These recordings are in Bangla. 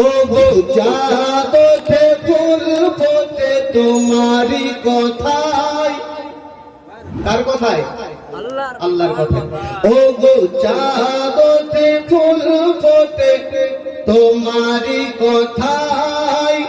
ও গো চাঁদ ওঠে ফুল ফোটে তোমারই কথায়। কার কথায়? আল্লাহর কথায়। ও গো চাঁদ ওঠে ফুল ফোটে তোমারই কথায়।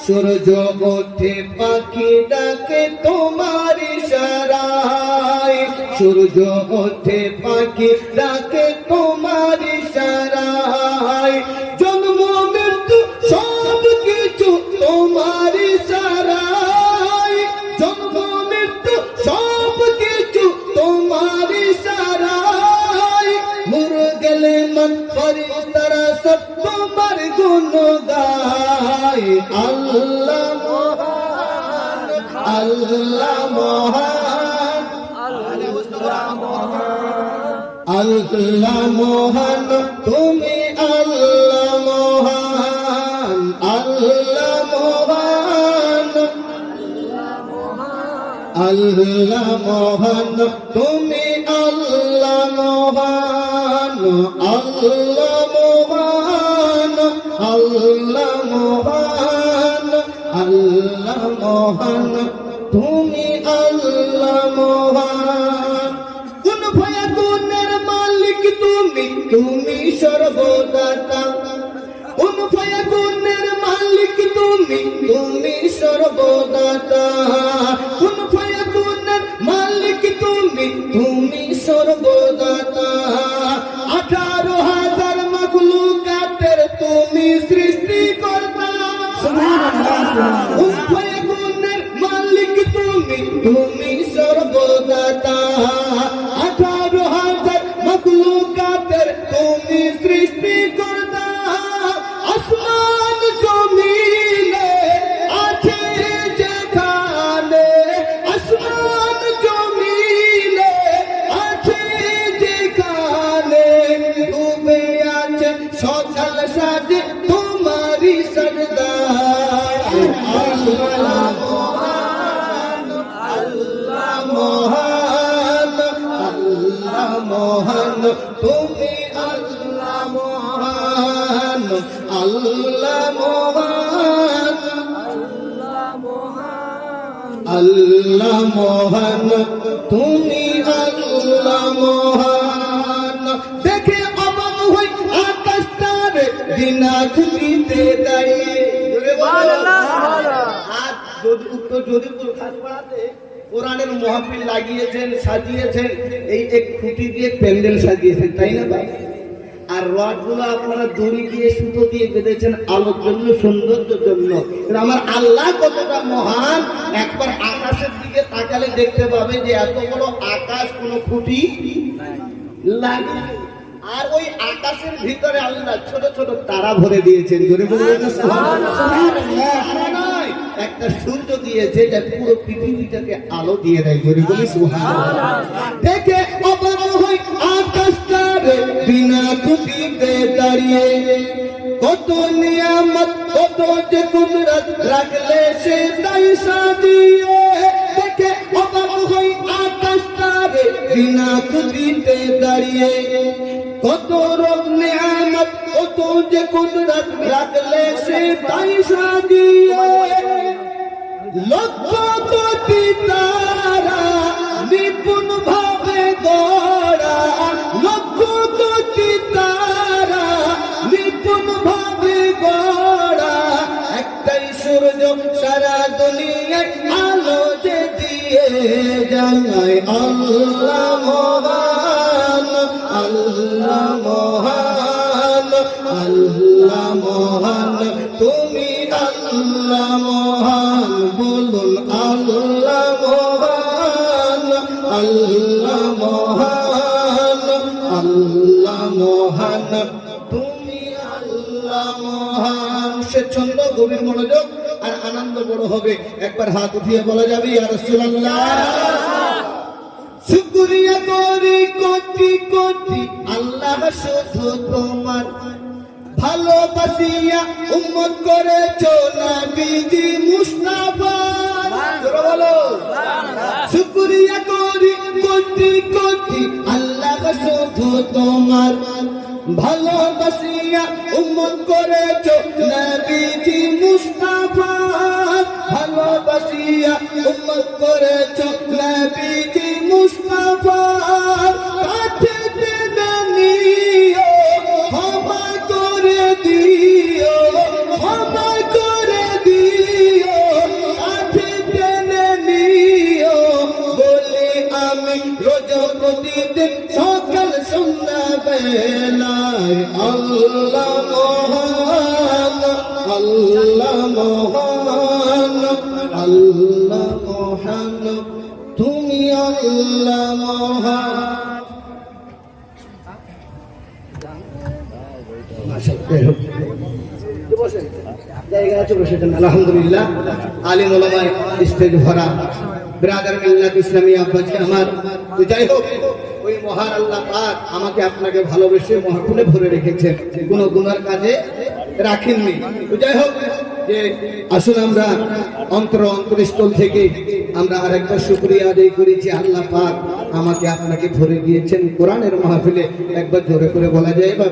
সূর্য ওঠে পাখি ডাকে তোমার ইশারায়। সূর্য ওঠে পাখি ডাকে তোমার ইশারায়। জন্ম মৃত্যু সব কিছু তোমার ইশারায়। জন্ম মৃত্যু সব কিছু তোমার ইশারায়। মরে গেলে মন ফেরেশতারা সব তোমার গুণ গায়। আল্লাহ মহান, আল্লাহ মহান, আল্লাহ মহান, তুমি আল্লাহ মহান। আল্লাহ মহান, আল্লাহ মহান, তুমি আল্লাহ মহান। আল্লাহ মহান, আল্লাহ মহান, আল্লাহ মহান, তুমি আল্লাহ মহান। কোন ভয়া গুণের মালিক তুমি, তুমি সর্বদাতা। কোন ভয়া গুণের মালিক তুমি, তুমি সর্বদাতা। কোন ভয়া গুণের মালিক তুমি, তুমি সর্বদাতা। 18,000 মাখলুকাতের তুমি সৃষ্টিকর্তা। কোন ভয়া গুণের মালিক তুমি, তুমি সর্বদাতা। 18,000 মাখলুকাতের তুমি সৃষ্টিকর্তা। আসমান জমিনে আছে যেখানে, আসমান জমিনে আছে যেখানে, ডুবে আছে সকাল সাজে তোমারই সজদায়। আল্লাহ মহান, আল্লাহ মহান, আল্লাহ মহান, তুমি আল্লাহ মহান। আল্লাহ মহান, আল্লাহ মহান, তুমি আল্লাহ মহান। দেখে অবাক হই আকাশ তারে বিনা খুঁটিতে দাঁড়িয়ে। আর যদি উত্তর জরিপুর খাসপাড়াতে কোরআনের মাহফিল লাগিয়েছেন, সাজিয়েছেন, এই এক খুঁটি দিয়ে প্যান্ডেল সাজিয়েছেন, তাই না ভাই? আর রডগুলো আপনারা দড়ি দিয়ে সুতো দিয়ে বেঁধেছেন আলোর জন্য, সৌন্দর্যের জন্য। আমার আল্লাহ কতটা মহান, একবার আকাশের দিকে তাকালে দেখতে পাবে যে এত বড় আকাশ কোনো খুঁটি লাগে। আর ওই আকাশের ভিতরে আল্লাহ ছোট ছোট তারা ভরে দিয়েছেন। জোরে বলবেন সুবহানাল্লাহ। একটা সূর্য দিয়েছে যা পুরো পৃথিবীটাকে আলো দিয়ে দেয়। জোরে বলি সুবহানাল্লাহ। দেখে অবাক হই আকাশটারে বিনা খুঁটিতে দাঁড়িয়ে। কত নিয়ামত, কত যে কুদরত রাখলে সে তাই সাজিয়ে। দেখে অবাক হই আকাশটারে বিনা খুঁটিতে দাঁড়িয়ে। কত রব নিয়ামত, কত যে কুদরত রাখলে সে তাই সাজিয়ে। লক্ষ কোটি তারা নিপুণ ভাবে গড়া, লক্ষ কোটি তারা নিপুণ ভাবে গড়া। একটাই সূর্য সারা দুনিয়ায় আলো যে দিয়ে যায়। আল্লাহ মহান, আল্লাহ মহান, আল্লাহ মহান, তুমি আল্লাহ মহান। বলুন আল্লাহ মহান, আল্লাহ মহান, আল্লাহ মহান, তুমি আল্লাহ মহান। সে ছন্দ গভীর মনোযোগ আর আনন্দ বড় হবে। একবার হাত উঠিয়ে বলা যাবে ইয়া রাসূলুল্লাহ। শুকরিয়া করি কোটি কোটি আল্লাহ শুধু তোমার। ভালোবাসিয়া উম্মত করেছো নবীজি মুস্তাফা। বলো শুকরিয়া করি কোটি কোটি আল্লাহ শুধু তোমার। ভালোবাসিয়া উম্মত করেছো নবীজি মুস্তাফা, ভালোবাসিয়া উম্মত করেছো নবীজি মুস্তাফা, কাছে টেনে নিও ক্ষমা করে দিও, ক্ষমা করে দিও, কাছে টেনে নিও বলে আমি রোজ প্রতিদিন সকাল সন্ধ্যা বেলায় আল্লাহ মহান, আল্লাহ মহান, আল্লাহ মহান, তুমি আল্লাহ মহান। আলহামদুলিল্লাহ আলিম ওলামায়ে স্টেজ ভরা, ব্রাদার মিল্লাত ইসলামিয়া আব্বাজি আমার। তো যাই হোক, ওই মহান আল্লাহ পাক আমাকে আপনাকে ভালোবেসে মহাকুলে ভরে রেখেছেন, কোনো গুনার কাজে রাখেননি। তো যাই হোক, যে আসুন আমরা অন্তরস্থল থেকে আমরা আরেকবার শুকরিয়া আদায় করি যে আল্লাহ পাক আমাকে আপনাকে ভরে দিয়েছেন কোরআনের মাহফিলে। একবার জোরে করে বলা যায় বা